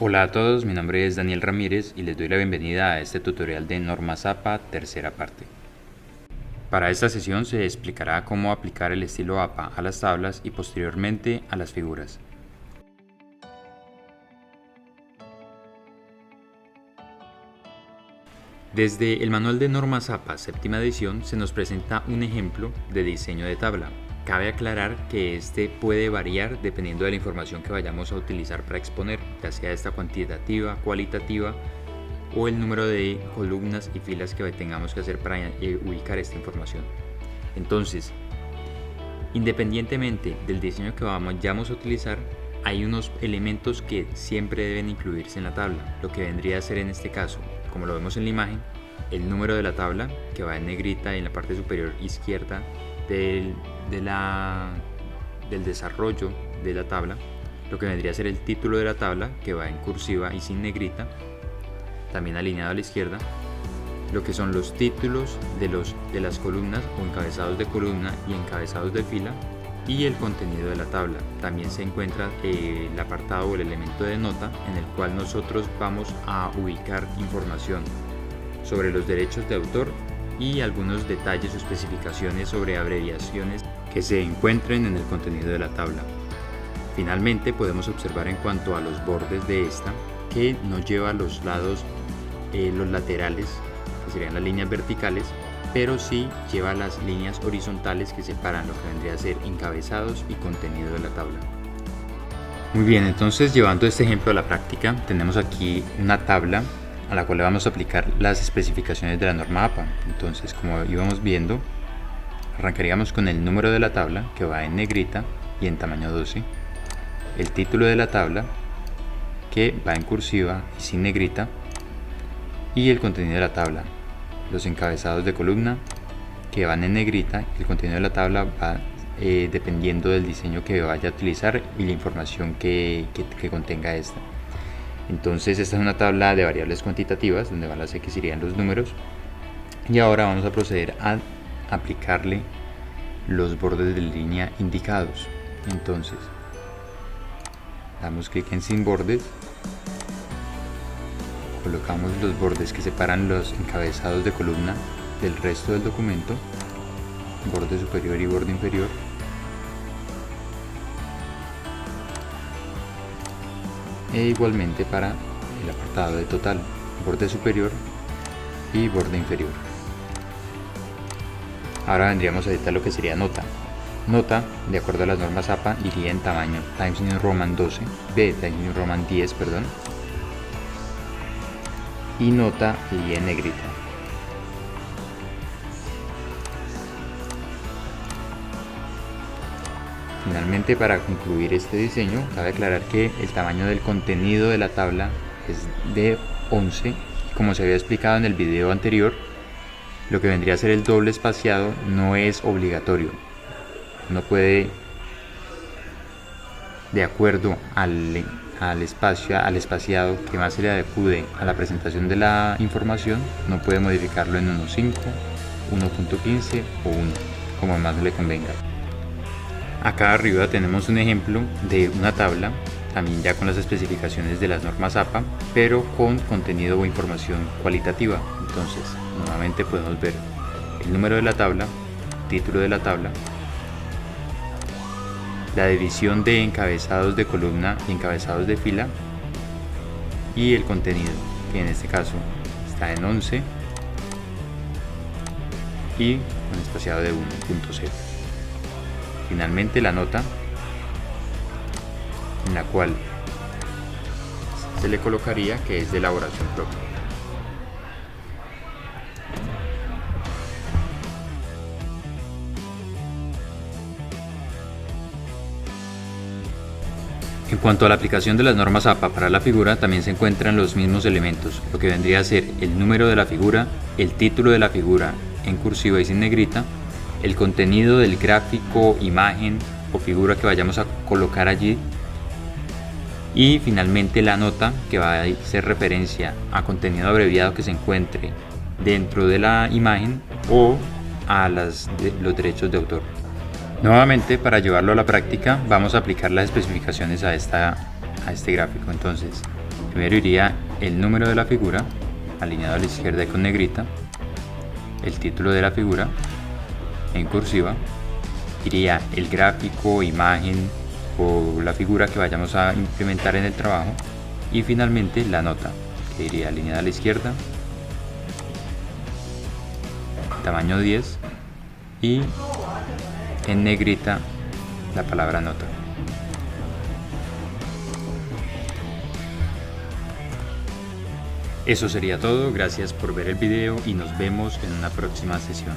Hola a todos, mi nombre es Daniel Ramírez y les doy la bienvenida a este tutorial de Normas APA, tercera parte. Para esta sesión se explicará cómo aplicar el estilo APA a las tablas y posteriormente a las figuras. Desde el manual de Normas APA, séptima edición, se nos presenta un ejemplo de diseño de tabla. Cabe aclarar que este puede variar dependiendo de la información que vayamos a utilizar para exponer, ya sea esta cuantitativa, cualitativa o el número de columnas y filas que tengamos que hacer para ubicar esta información. Entonces, independientemente del diseño que vayamos a utilizar, hay unos elementos que siempre deben incluirse en la tabla, lo que vendría a ser en este caso, como lo vemos en la imagen, el número de la tabla, que va en negrita en la parte superior izquierda del desarrollo de la tabla, lo que vendría a ser el título de la tabla, que va en cursiva y sin negrita, también alineado a la izquierda, lo que son los títulos de las columnas o encabezados de columna y encabezados de fila, y el contenido de la tabla. También se encuentra el apartado o el elemento de nota, en el cual nosotros vamos a ubicar información sobre los derechos de autor y algunos detalles o especificaciones sobre abreviaciones que se encuentren en el contenido de la tabla. Finalmente podemos observar en cuanto a los bordes de esta que no lleva los lados, los laterales, que serían las líneas verticales, pero sí lleva las líneas horizontales que separan lo que vendría a ser encabezados y contenido de la tabla. Muy bien, entonces llevando este ejemplo a la práctica, tenemos aquí una tabla a la cual le vamos a aplicar las especificaciones de la norma APA. Entonces, como íbamos viendo, arrancaríamos con el número de la tabla, que va en negrita y en tamaño 12, el título de la tabla, que va en cursiva y sin negrita, y el contenido de la tabla, los encabezados de columna, que van en negrita, y el contenido de la tabla va dependiendo del diseño que vaya a utilizar y la información que contenga esta. Entonces esta es una tabla de variables cuantitativas donde van las X irían los números, y ahora vamos a proceder a aplicarle los bordes de línea indicados. Entonces damos clic en sin bordes, colocamos los bordes que separan los encabezados de columna del resto del documento, borde superior y borde inferior, e igualmente para el apartado de total, borde superior y borde inferior. Ahora vendríamos a editar lo que sería nota. Nota, de acuerdo a las normas APA, iría en tamaño Times New Roman 12, Times New Roman 10, perdón, y nota iría en negrita. Finalmente, para concluir este diseño, cabe aclarar que el tamaño del contenido de la tabla es de 11, y como se había explicado en el video anterior, lo que vendría a ser el doble espaciado no es obligatorio. Uno puede, de acuerdo al espaciado que más se le adecue a la presentación de la información, no puede modificarlo en 1.5, 1.15 o 1, como más le convenga. Acá arriba tenemos un ejemplo de una tabla, también ya con las especificaciones de las normas APA, pero con contenido o información cualitativa. Entonces, nuevamente podemos ver el número de la tabla, título de la tabla, la división de encabezados de columna y encabezados de fila, y el contenido, que en este caso está en 11 y con espaciado de 1.0. Finalmente la nota, en la cual se le colocaría que es de elaboración propia. En cuanto a la aplicación de las normas APA para la figura, también se encuentran los mismos elementos, lo que vendría a ser el número de la figura, el título de la figura en cursiva y sin negrita, el contenido del gráfico, imagen o figura que vayamos a colocar allí, y finalmente la nota, que va a hacer referencia a contenido abreviado que se encuentre dentro de la imagen o a los derechos de autor. Nuevamente, para llevarlo a la práctica, vamos a aplicar las especificaciones a este gráfico. Entonces, Primero iría el número de la figura, alineado a la izquierda y con negrita, el título de la figura en cursiva, iría el gráfico, imagen o la figura que vayamos a implementar en el trabajo, y finalmente la nota, que iría alineada a la izquierda, tamaño 10 y en negrita la palabra nota. Eso sería todo, gracias por ver el video y nos vemos en una próxima sesión.